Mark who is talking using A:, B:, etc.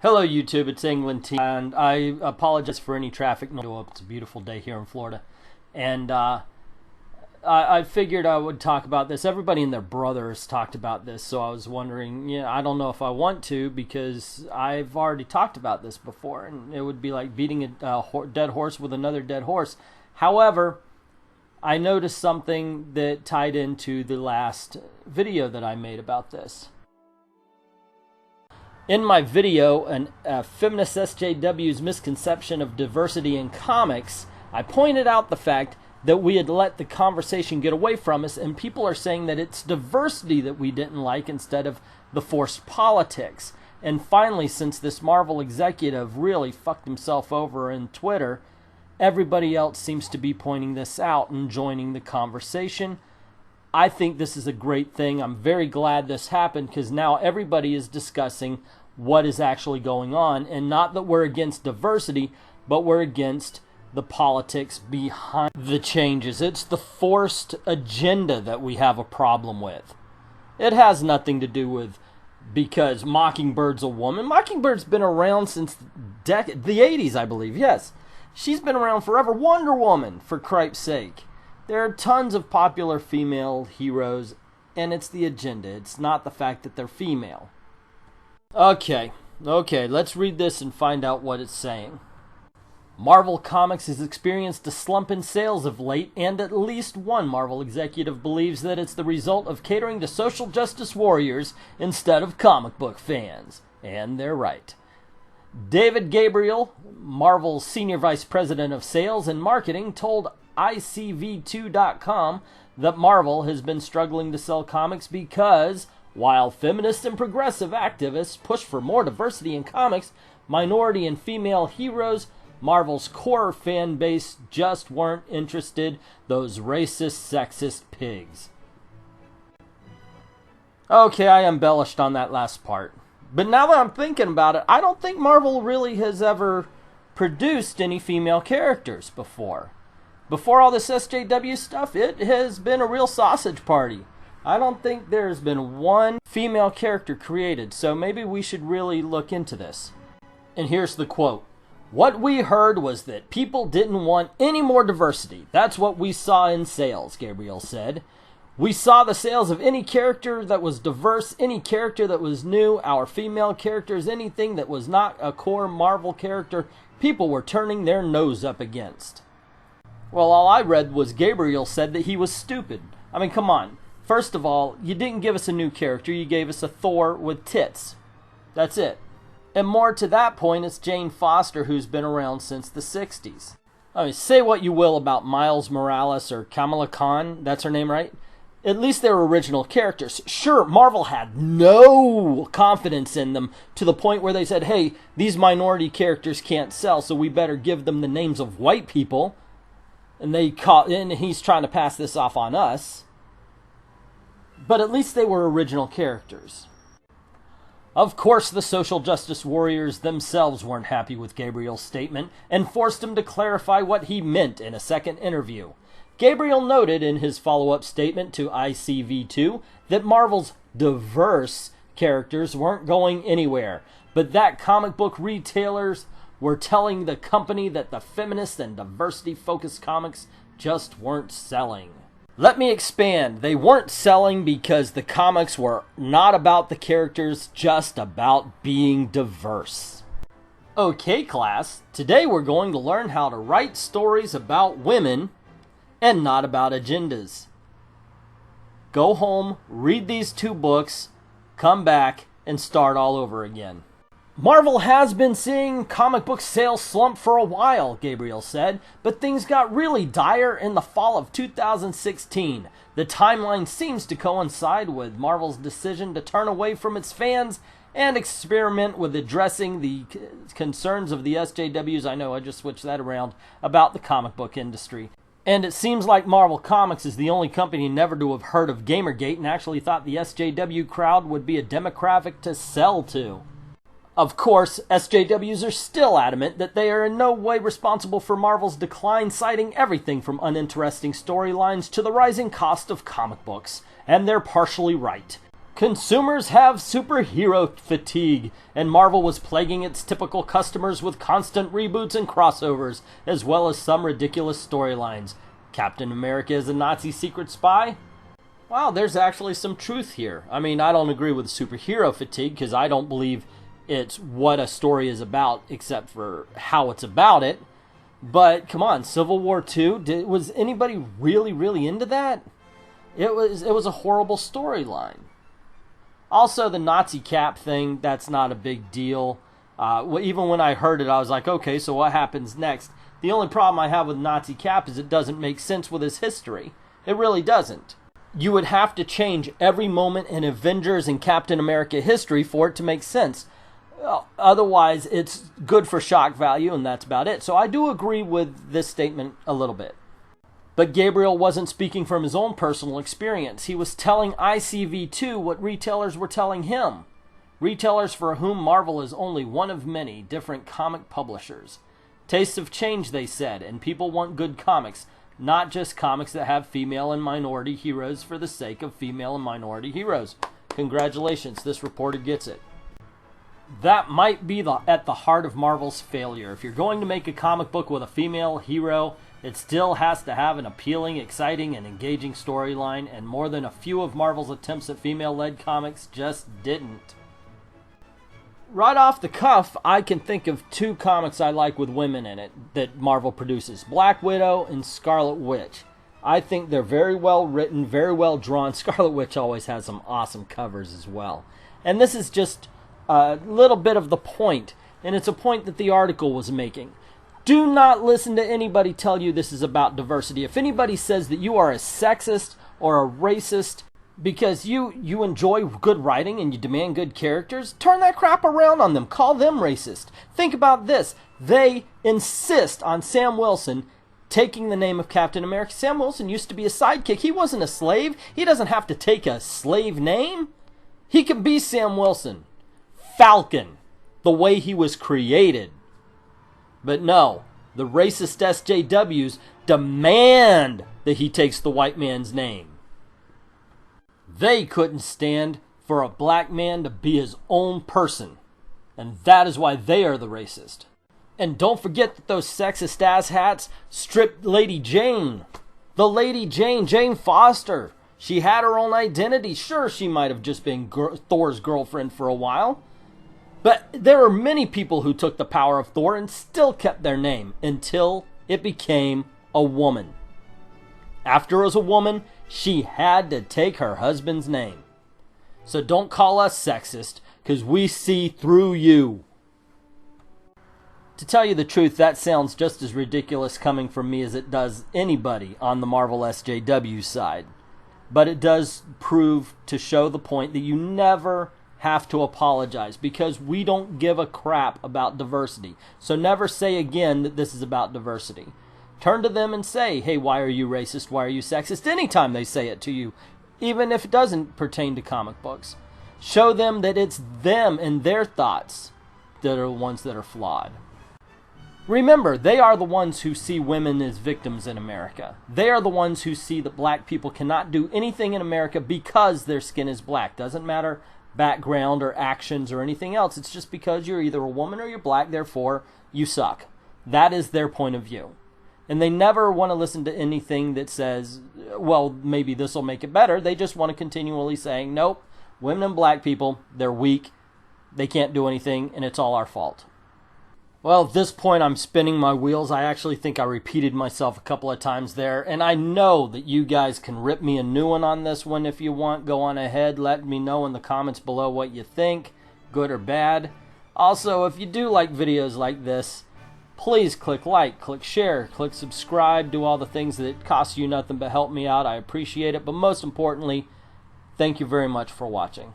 A: Hello YouTube, it's England T, and I apologize for any traffic noise. It's a beautiful day here in Florida, and I figured I would talk about this. Everybody and their brothers talked about this, so I was wondering, I don't know if I want to, because I've already talked about this before, and it would be like beating a dead horse with another dead horse. However, I noticed something that tied into the last video that I made about this. In my video, Feminist SJW's Misconception of Diversity in Comics, I pointed out the fact that we had let the conversation get away from us, and people are saying that it's diversity that we didn't like instead of the forced politics. And finally, since this Marvel executive really fucked himself over in Twitter, everybody else seems to be pointing this out and joining the conversation. I think this is a great thing. I'm very glad this happened, because now everybody is discussing what is actually going on, and not that we're against diversity, but we're against the politics behind the changes. It's the forced agenda that we have a problem with. It has nothing to do with because Mockingbird's a woman. Mockingbird's been around since the 80s, I believe. Yes, she's been around forever. Wonder Woman, for cripe's sake. There are tons of popular female heroes, and it's the agenda. It's not the fact that they're female. Okay, let's read this and find out what it's saying. Marvel Comics has experienced a slump in sales of late, and at least one Marvel executive believes that it's the result of catering to social justice warriors instead of comic book fans. And they're right. David Gabriel, Marvel's Senior Vice President of Sales and Marketing, told ICV2.com that Marvel has been struggling to sell comics because, while feminist and progressive activists push for more diversity in comics, minority and female heroes, Marvel's core fan base just weren't interested. Those racist, sexist pigs. Okay, I embellished on that last part. But now that I'm thinking about it, I don't think Marvel really has ever produced any female characters before. Before all this SJW stuff, it has been a real sausage party. I don't think there's been one female character created, so maybe we should really look into this. And here's the quote. "What we heard was that people didn't want any more diversity. That's what we saw in sales," Gabriel said. "We saw the sales of any character that was diverse, any character that was new, our female characters, anything that was not a core Marvel character, people were turning their nose up against." Well, all I read was Gabriel said that he was stupid. I mean, come on. First of all, you didn't give us a new character, you gave us a Thor with tits. That's it. And more to that point, it's Jane Foster, who's been around since the 60s. I mean, say what you will about Miles Morales or Kamala Khan, that's her name, right? At least they're original characters. Sure, Marvel had no confidence in them to the point where they said, hey, these minority characters can't sell, so we better give them the names of white people. And he's trying to pass this off on us. But at least they were original characters. Of course, the social justice warriors themselves weren't happy with Gabriel's statement and forced him to clarify what he meant in a second interview. Gabriel noted in his follow-up statement to ICV2 that Marvel's diverse characters weren't going anywhere, but that comic book retailers were telling the company that the feminist and diversity-focused comics just weren't selling. Let me expand. They weren't selling because the comics were not about the characters, just about being diverse. Okay, class, today we're going to learn how to write stories about women and not about agendas. Go home, read these 2 books, come back, and start all over again. Marvel has been seeing comic book sales slump for a while, Gabriel said, but things got really dire in the fall of 2016. The timeline seems to coincide with Marvel's decision to turn away from its fans and experiment with addressing the concerns of the SJWs, I know I just switched that around, about the comic book industry. And it seems like Marvel Comics is the only company never to have heard of Gamergate and actually thought the SJW crowd would be a demographic to sell to. Of course, SJWs are still adamant that they are in no way responsible for Marvel's decline, citing everything from uninteresting storylines to the rising cost of comic books, and they're partially right. Consumers have superhero fatigue, and Marvel was plaguing its typical customers with constant reboots and crossovers, as well as some ridiculous storylines. Captain America is a Nazi secret spy? Wow, there's actually some truth here. I mean, I don't agree with superhero fatigue, because I don't believe it's what a story is about, except for how it's about it. But, come on, Civil War II, was anybody really into that? It was a horrible storyline. Also, the Nazi Cap thing, that's not a big deal. Even when I heard it, I was like, okay, so what happens next? The only problem I have with Nazi Cap is it doesn't make sense with his history. It really doesn't. You would have to change every moment in Avengers and Captain America history for it to make sense. Otherwise, it's good for shock value, and that's about it. So I do agree with this statement a little bit. But Gabriel wasn't speaking from his own personal experience. He was telling ICV2 what retailers were telling him. Retailers for whom Marvel is only one of many different comic publishers. Tastes have changed, they said, and people want good comics, not just comics that have female and minority heroes for the sake of female and minority heroes. Congratulations, this reporter gets it. That might be at the heart of Marvel's failure. If you're going to make a comic book with a female hero, it still has to have an appealing, exciting, and engaging storyline, and more than a few of Marvel's attempts at female-led comics just didn't. Right off the cuff, I can think of two comics I like with women in it that Marvel produces. Black Widow and Scarlet Witch. I think they're very well written, very well drawn. Scarlet Witch always has some awesome covers as well. And this is just a little bit of the point, and it's a point that the article was making. Do not listen to anybody tell you this is about diversity. If anybody says that you are a sexist or a racist because you enjoy good writing and you demand good characters, turn that crap around on them. Call them racist. Think about this. They insist on Sam Wilson taking the name of Captain America. Sam Wilson used to be a sidekick. He wasn't a slave. He doesn't have to take a slave name. He can be Sam Wilson. Falcon, the way he was created. But no, the racist SJWs demand that he takes the white man's name. They couldn't stand for a black man to be his own person. And that is why they are the racist. And don't forget that those sexist asshats stripped Lady Jane. The Lady Jane, Jane Foster. She had her own identity. Sure, she might have just been Thor's girlfriend for a while. But there are many people who took the power of Thor and still kept their name until it became a woman. After as a woman, she had to take her husband's name. So don't call us sexist, because we see through you. To tell you the truth, that sounds just as ridiculous coming from me as it does anybody on the Marvel SJW side. But it does prove to show the point that you never have to apologize, because we don't give a crap about diversity. So never say again that this is about diversity. Turn to them and say, hey, why are you racist? Why are you sexist? Anytime they say it to you, even if it doesn't pertain to comic books. Show them that it's them and their thoughts that are the ones that are flawed. Remember, they are the ones who see women as victims in America. They are the ones who see that black people cannot do anything in America because their skin is black. Doesn't matter background or actions or anything else. It's just because you're either a woman or you're black, therefore you suck. That is their point of view. And they never want to listen to anything that says, well, maybe this will make it better. They just want to continually saying, nope, women and black people, they're weak, they can't do anything, and it's all our fault. Well, at this point, I'm spinning my wheels. I actually think I repeated myself a couple of times there. And I know that you guys can rip me a new one on this one if you want. Go on ahead. Let me know in the comments below what you think, good or bad. Also, if you do like videos like this, please click like, click share, click subscribe, do all the things that cost you nothing but help me out. I appreciate it. But most importantly, thank you very much for watching.